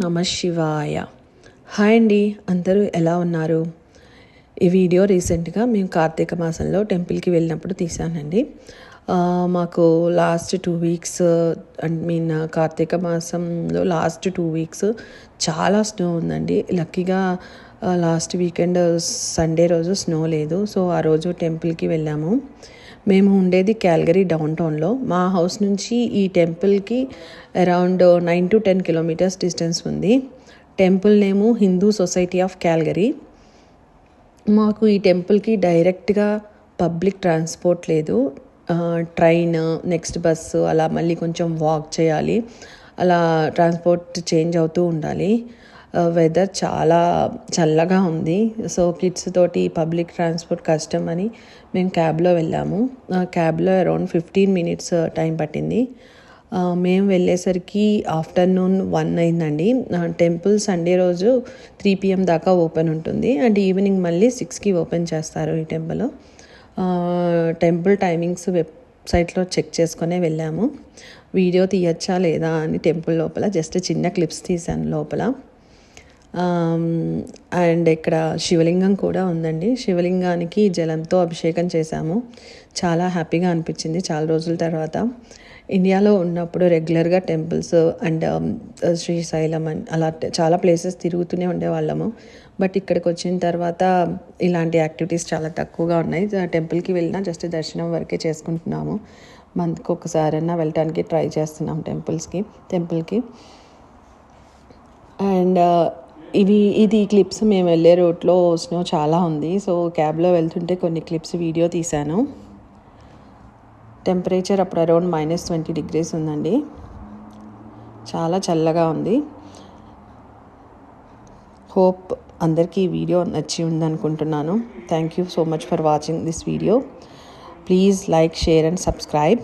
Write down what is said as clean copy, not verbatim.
నమ శివాయ. హాయ్ అండి, అందరూ ఎలా ఉన్నారు? ఈ వీడియో రీసెంట్గా మేము కార్తీక మాసంలో టెంపుల్కి వెళ్ళినప్పుడు తీసానండి. మాకు లాస్ట్ 2 వీక్స్ కార్తీక మాసంలో లాస్ట్ 2 వీక్స్ చాలా స్నో ఉందండి. లక్కీగా లాస్ట్ వీకెండ్ సండే రోజు స్నో లేదు. సో ఆ రోజు టెంపుల్కి వెళ్ళాము. మేము ఉండేది క్యాల్గరీ డౌన్ టౌన్లో. మా హౌస్ నుంచి ఈ టెంపుల్కి అరౌండ్ 9 to 10 కిలోమీటర్స్ డిస్టెన్స్ ఉంది. Temple name Hindu society of Calgary. మాకు ఈ టెంపుల్కి డైరెక్ట్గా పబ్లిక్ ట్రాన్స్పోర్ట్ లేదు. ట్రైన్, నెక్స్ట్ బస్సు, అలా మళ్ళీ కొంచెం వాక్ చేయాలి. అలా ట్రాన్స్పోర్ట్ చేంజ్ అవుతూ ఉండాలి. వెదర్ చాలా చల్లగా ఉంది. సో కిడ్స్ తోటి పబ్లిక్ ట్రాన్స్పోర్ట్ కష్టం అని మేము క్యాబ్లో వెళ్ళాము. క్యాబ్లో అరౌండ్ 15 minutes టైం పట్టింది. మేము వెళ్ళేసరికి ఆఫ్టర్నూన్ 1 అయిందండి. టెంపుల్ సండే రోజు 3 PM దాకా ఓపెన్ ఉంటుంది అండ్ ఈవినింగ్ మళ్ళీ 6కి ఓపెన్ చేస్తారు ఈ టెంపుల్. టెంపుల్ టైమింగ్స్ వెబ్సైట్లో చెక్ చేసుకునే వెళ్ళాము. వీడియో తీయచ్చా లేదా అని టెంపుల్ లోపల జస్ట్ చిన్న క్లిప్స్ తీశాను లోపల. అండ్ ఇక్కడ శివలింగం కూడా ఉందండి. శివలింగానికి జలంతో అభిషేకం చేశాము. చాలా హ్యాపీగా అనిపించింది చాలా రోజుల తర్వాత. ఇండియాలో ఉన్నప్పుడు రెగ్యులర్గా టెంపుల్స్ అండ్ శ్రీశైలం అండ్ అలా చాలా ప్లేసెస్ తిరుగుతూనే ఉండేవాళ్ళము. బట్ ఇక్కడికి వచ్చిన తర్వాత ఇలాంటి యాక్టివిటీస్ చాలా తక్కువగా ఉన్నాయి. టెంపుల్కి వెళ్ళినా జస్ట్ దర్శనం వరకే చేసుకుంటున్నాము. మంత్కి ఒకసారైనా వెళ్ళటానికి ట్రై చేస్తున్నాం టెంపుల్కి. అండ్ ఇది క్లిప్స్ మేము వెళ్ళే రూట్లో స్నో చాలా ఉంది. సో క్యాబ్లో వెళ్తుంటే కొన్ని క్లిప్స్ వీడియో తీశాను. టెంపరేచర్ అప్పుడు అరౌండ్ -20 degrees ఉందండి. చాలా చల్లగా ఉంది. హోప్ అందరికీ ఈ వీడియో నచ్చి ఉందనుకుంటున్నాను. Thank you so much for watching this video. Please like, share and subscribe.